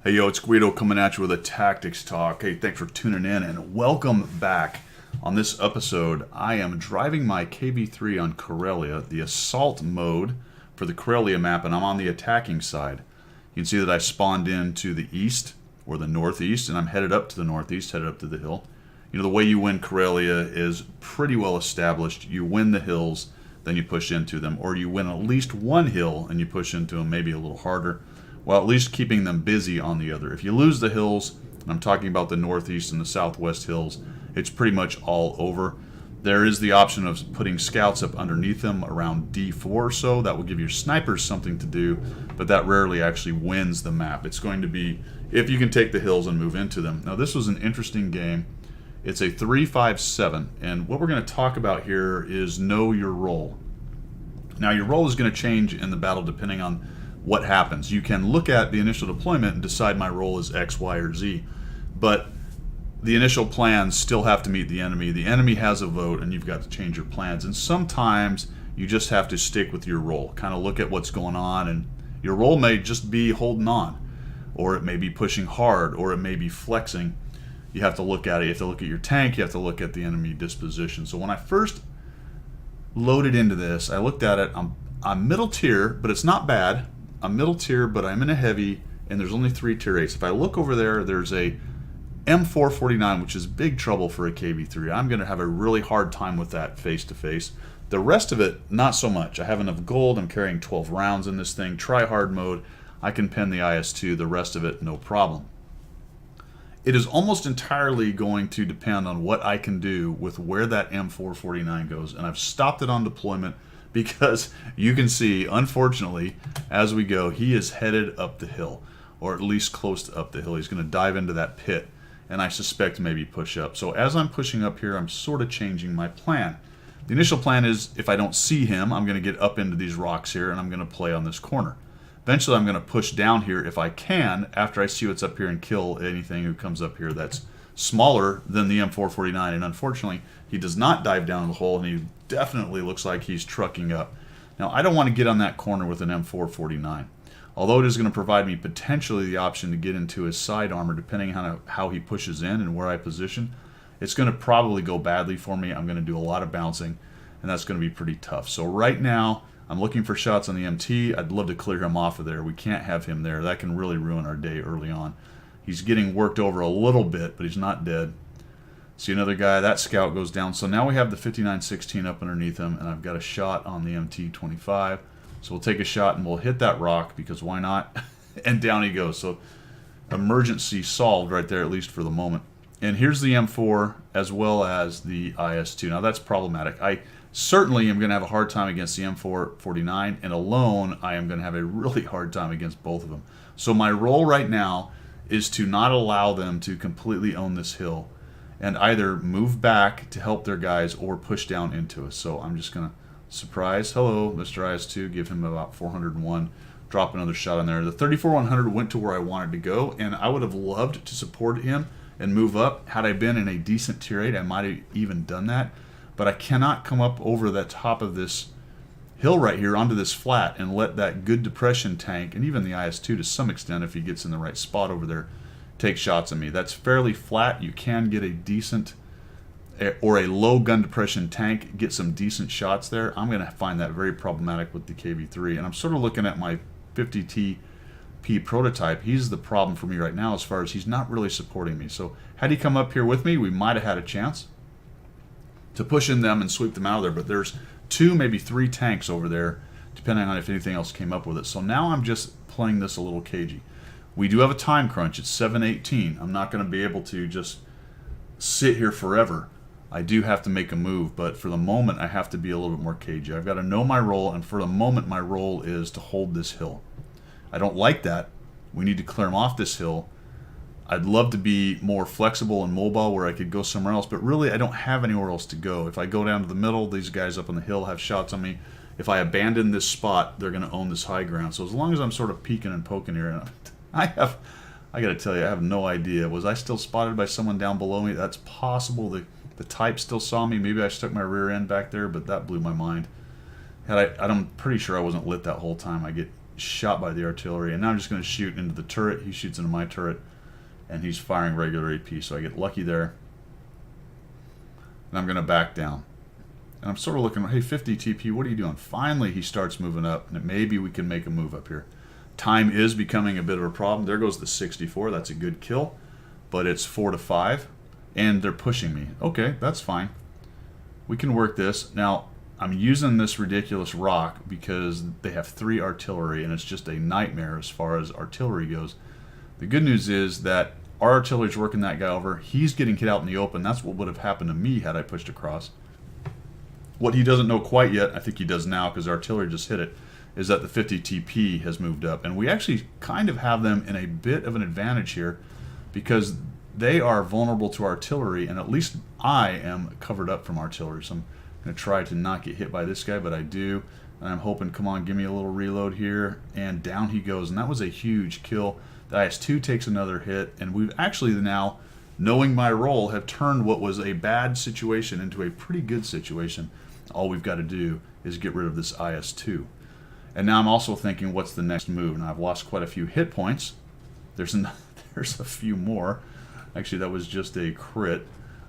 Hey yo, it's Guido coming at you with a tactics talk. Hey, thanks for tuning in and welcome back. On this episode, I am driving my KV3 on Corellia, the assault mode for the Corellia map, and I'm on the attacking side. You can see that I spawned in to the east or the northeast, and I'm headed up to the northeast, headed up to the hill. You know, the way you win Corellia is pretty well established. You win the hills, then you push into them, or you win at least one hill and you push into them, maybe a little harder, while at least keeping them busy on the other. If you lose the hills, and I'm talking about the northeast and the southwest hills, it's pretty much all over. There is the option of putting scouts up underneath them around D4 or so. That will give your snipers something to do, but that rarely actually wins the map. It's going to be if you can take the hills and move into them. Now, this was an interesting game. It's a 3-5-7, and what we're going to talk about here is know your role. Now, your role is going to change in the battle depending on what happens. You can look at the initial deployment and decide my role is X, Y, or Z, but the initial plans still have to meet the enemy. The enemy has a vote, and you've got to change your plans. And sometimes you just have to stick with your role. Kind of look at what's going on, and your role may just be holding on, or it may be pushing hard, or it may be flexing. You have to look at it. You have to look at your tank. You have to look at the enemy disposition. So when I first loaded into this, I looked at it. I'm middle tier, but it's not bad. I'm middle tier, but I'm in a heavy, and there's only 3 tier 8s. If I look over there, there's a M449, which is big trouble for a KV3. I'm going to have a really hard time with that face-to-face. The rest of it, not so much. I have enough gold. I'm carrying 12 rounds in this thing. Try-hard mode. I can pen the IS-2. The rest of it, no problem. It is almost entirely going to depend on what I can do with where that M449 goes, and I've stopped it on deployment because you can see, unfortunately, as we go, he is headed up the hill, or at least close to up the hill. He's going to dive into that pit, and I suspect maybe push up. So as I'm pushing up here, I'm sort of changing my plan. The initial plan is if I don't see him, I'm going to get up into these rocks here, and I'm going to play on this corner. Eventually, I'm going to push down here if I can after I see what's up here and kill anything who comes up here that's smaller than the M449. And unfortunately, he does not dive down the hole, and he definitely looks like he's trucking up. Now, I don't want to get on that corner with an M449, although it is going to provide me potentially the option to get into his side armor depending on how he pushes in and where I position. It's going to probably go badly for me. I'm going to do a lot of bouncing, and that's going to be pretty tough. So right now, I'm looking for shots on the MT. I'd love to clear him off of there. We can't have him there. That can really ruin our day early on. He's getting worked over a little bit, but he's not dead. See another guy. That scout goes down. So now we have the 5916 up underneath him, and I've got a shot on the MT25. So we'll take a shot, and we'll hit that rock, because why not? And down he goes. So emergency solved right there, at least for the moment. And here's the M4 as well as the IS-2. Now that's problematic. I certainly am going to have a hard time against the M449, and alone I am going to have a really hard time against both of them. So my role right now is to not allow them to completely own this hill, and either move back to help their guys or push down into us. So I'm just going to surprise, hello, Mr. IS-2, give him about 401, drop another shot in there. The 34-100 went to where I wanted to go, and I would have loved to support him and move up. Had I been in a decent tier 8, I might have even done that. But I cannot come up over the top of this hill right here onto this flat and let that good depression tank, and even the IS-2 to some extent if he gets in the right spot over there, take shots at me. That's fairly flat. You can get a decent or a low gun depression tank, get some decent shots there. I'm going to find that very problematic with the KV3. And I'm sort of looking at my 50TP prototype. He's the problem for me right now as far as he's not really supporting me. So had he come up here with me, we might have had a chance to push in them and sweep them out of there. But there's 2, maybe 3 tanks over there, depending on if anything else came up with it. So now I'm just playing this a little cagey. We do have a time crunch. It's 7:18. I'm not going to be able to just sit here forever. I do have to make a move, but for the moment I have to be a little bit more cagey. I've got to know my role, and for the moment my role is to hold this hill. I don't like that. We need to clear them off this hill. I'd love to be more flexible and mobile where I could go somewhere else, but really I don't have anywhere else to go. If I go down to the middle, these guys up on the hill have shots on me. If I abandon this spot, they're going to own this high ground. So as long as I'm sort of peeking and poking here, and I got to tell you, I have no idea. Was I still spotted by someone down below me? That's possible. The type still saw me. Maybe I stuck my rear end back there, but that blew my mind. I'm pretty sure I wasn't lit that whole time. I get shot by the artillery. And now I'm just going to shoot into the turret. He shoots into my turret, and he's firing regular AP, so I get lucky there. And I'm going to back down. And I'm sort of looking, hey, 50 TP, what are you doing? Finally, he starts moving up, and maybe we can make a move up here. Time is becoming a bit of a problem. There goes the 64. That's a good kill, but it's 4 to 5, and they're pushing me. Okay, that's fine. We can work this. Now, I'm using this ridiculous rock because they have 3 artillery, and it's just a nightmare as far as artillery goes. The good news is that our artillery's working that guy over. He's getting hit out in the open. That's what would have happened to me had I pushed across. What he doesn't know quite yet, I think he does now because artillery just hit it, is that the 50 TP has moved up. And we actually kind of have them in a bit of an advantage here because they are vulnerable to artillery, and at least I am covered up from artillery. So I'm going to try to not get hit by this guy, but I do. And I'm hoping, come on, give me a little reload here. And down he goes. And that was a huge kill. The IS-2 takes another hit. And we've actually now, knowing my role, have turned what was a bad situation into a pretty good situation. All we've got to do is get rid of this IS-2. And now I'm also thinking, what's the next move? Now I've lost quite a few hit points. There's a few more. Actually, that was just a crit.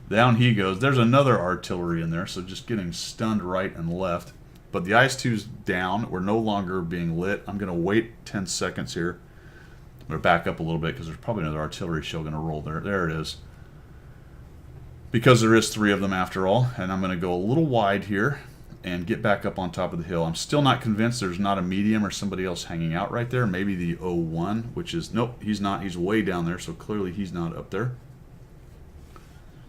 Down he goes. There's another artillery in there, so just getting stunned right and left. But the IS-2's down. We're no longer being lit. I'm going to wait 10 seconds here. I'm going to back up a little bit because there's probably another artillery shell going to roll there. There it is. Because there is 3 of them after all. And I'm going to go a little wide here and get back up on top of the hill. I'm still not convinced there's not a medium or somebody else hanging out right there. Maybe the 01, which is, nope, he's not. He's way down there, so clearly he's not up there.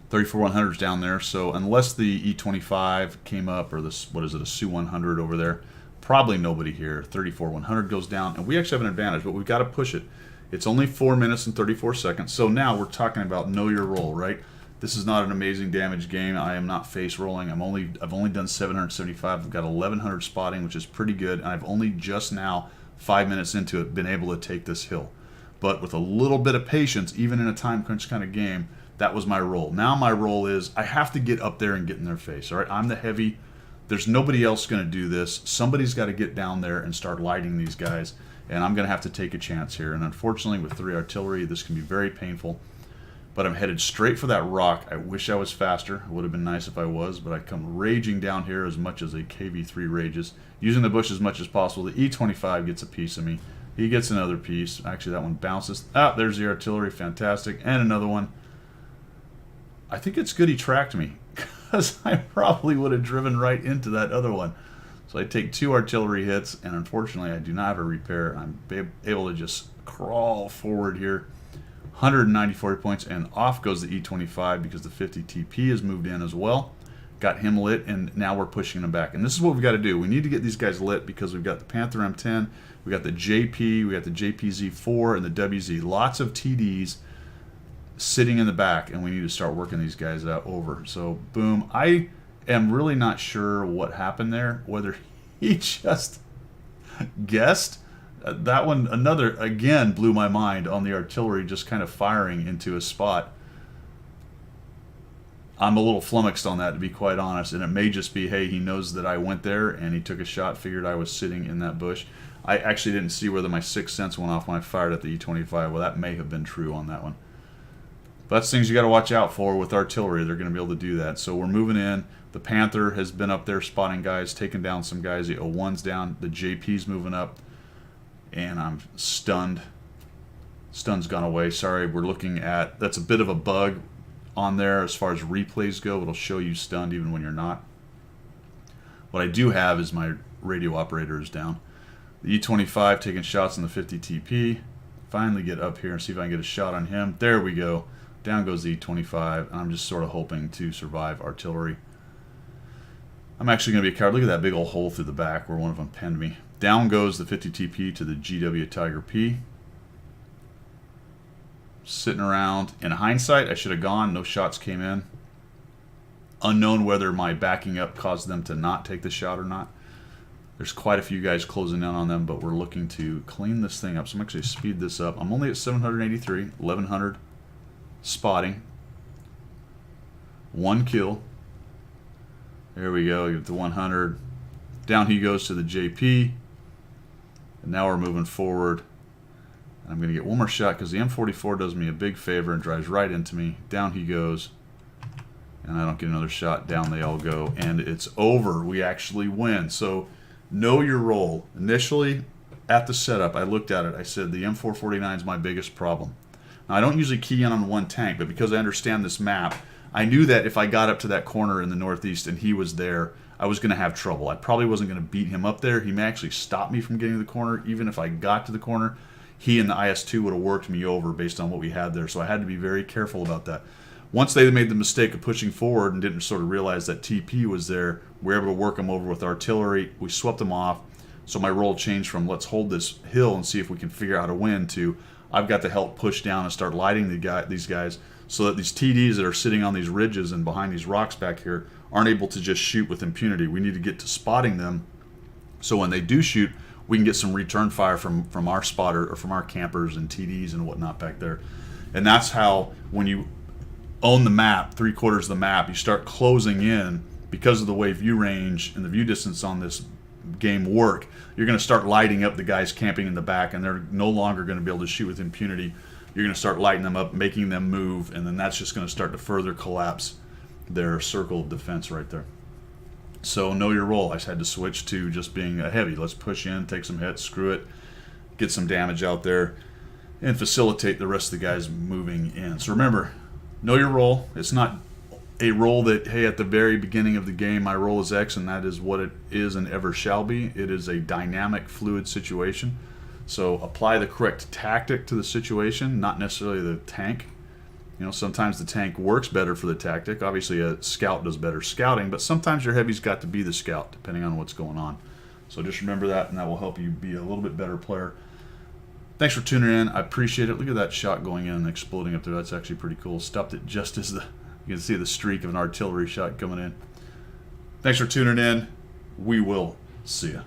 34-100 is down there, so unless the E25 came up, or this, what is it, a Su-100 over there, probably nobody here. 34-100 goes down, and we actually have an advantage, but we've got to push it. It's only 4 minutes and 34 seconds, so now we're talking about know your role, right? This is not an amazing damage game. I am not face rolling. I've only done 775. I've got 1100 spotting, which is pretty good, and I've only just now, 5 minutes into it, been able to take this hill. But with a little bit of patience, even in a time crunch kind of game, that was my role. Now my role is I have to get up there and get in their face. All right, I'm the heavy. There's nobody else going to do this. Somebody's got to get down there and start lighting these guys, and I'm going to have to take a chance here. And unfortunately, with 3 artillery, this can be very painful. But I'm headed straight for that rock. I wish I was faster. It would have been nice if I was, but I come raging down here as much as a KV-3 rages. Using the bush as much as possible. The E25 gets a piece of me. He gets another piece. Actually, that one bounces. Ah, there's the artillery. Fantastic. And another one. I think it's good he tracked me, because I probably would have driven right into that other one. So I take 2 artillery hits, and unfortunately I do not have a repair. I'm able to just crawl forward here. 194 points, and off goes the E25 because the 50 TP has moved in as well. Got him lit, and now we're pushing him back. And this is what we've got to do. We need to get these guys lit because we've got the Panther M10, we got the JP, we got the JPZ4, and the WZ. Lots of TDs sitting in the back, and we need to start working these guys out over. So, boom. I am really not sure what happened there, whether he just guessed. That one, another, again, blew my mind on the artillery just kind of firing into a spot. I'm a little flummoxed on that, to be quite honest, and it may just be, hey, he knows that I went there, and he took a shot, figured I was sitting in that bush. I actually didn't see whether my 6th sense went off when I fired at the E25. Well, that may have been true on that one. But that's things you got to watch out for with artillery. They're going to be able to do that. So we're moving in. The Panther has been up there spotting guys, taking down some guys. The 01's down. The JP's moving up. And I'm stunned. Stun's gone away. Sorry, we're looking at... That's a bit of a bug on there as far as replays go. It'll show you stunned even when you're not. What I do have is my radio operator is down. The E25 taking shots on the 50 TP. Finally get up here and see if I can get a shot on him. There we go. Down goes the E25. I'm just sort of hoping to survive artillery. I'm actually going to be a coward. Look at that big old hole through the back where one of them pinned me. Down goes the 50 TP to the GW Tiger P. Sitting around. In hindsight, I should have gone. No shots came in. Unknown whether my backing up caused them to not take the shot or not. There's quite a few guys closing in on them, but we're looking to clean this thing up. So I'm actually speed this up. I'm only at 783, 1100 spotting. 1 kill. There we go. You get the 100. Down he goes to the JP. And now we're moving forward. And I'm going to get one more shot because the M44 does me a big favor and drives right into me. Down he goes. And I don't get another shot. Down they all go. And it's over. We actually win. So know your role. Initially, at the setup, I looked at it. I said the M449 is my biggest problem. Now, I don't usually key in on one tank, but because I understand this map, I knew that if I got up to that corner in the northeast and he was there, I was going to have trouble. I probably wasn't going to beat him up there. He may actually stop me from getting to the corner. Even if I got to the corner, he and the IS-2 would have worked me over based on what we had there. So I had to be very careful about that. Once they made the mistake of pushing forward and didn't sort of realize that TP was there, we were able to work them over with artillery. We swept them off. So my role changed from let's hold this hill and see if we can figure out how to win to I've got to help push down and start lighting these guys so that these TDs that are sitting on these ridges and behind these rocks back here aren't able to just shoot with impunity. We need to get to spotting them so when they do shoot, we can get some return fire from our spotter or from our campers and TDs and whatnot back there. And that's how when you own the map, 3/4 of the map, you start closing in because of the way view range and the view distance on this game work. You're going to start lighting up the guys camping in the back, and they're no longer going to be able to shoot with impunity. You're going to start lighting them up, making them move, and then that's just going to start to further collapse their circle of defense right there. So know your role. I just had to switch to just being a heavy. Let's push in, take some hits, screw it, get some damage out there, and facilitate the rest of the guys moving in. So remember, know your role. It's not a role that, hey, at the very beginning of the game, my role is X, and that is what it is and ever shall be. It is a dynamic, fluid situation. So apply the correct tactic to the situation, not necessarily the tank. You know, sometimes the tank works better for the tactic. Obviously, a scout does better scouting, but sometimes your heavy's got to be the scout, depending on what's going on. So just remember that, and that will help you be a little bit better player. Thanks for tuning in. I appreciate it. Look at that shot going in and exploding up there. That's actually pretty cool. Stopped it just as you can see the streak of an artillery shot coming in. Thanks for tuning in. We will see ya.